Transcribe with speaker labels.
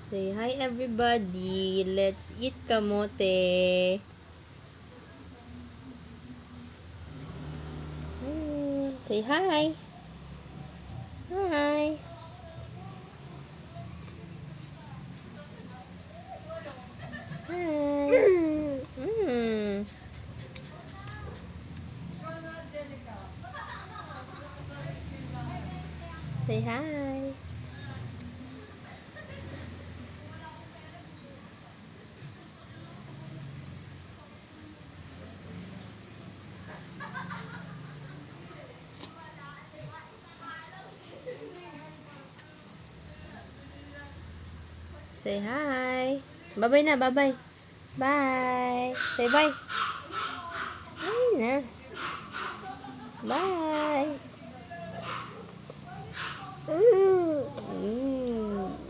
Speaker 1: Say hi everybody. Let's eat kamote. Say hi. Hi. Hi. Say hi. Say hi. Bye-bye na, bye-bye. Bye. Say bye. Bye na. Bye.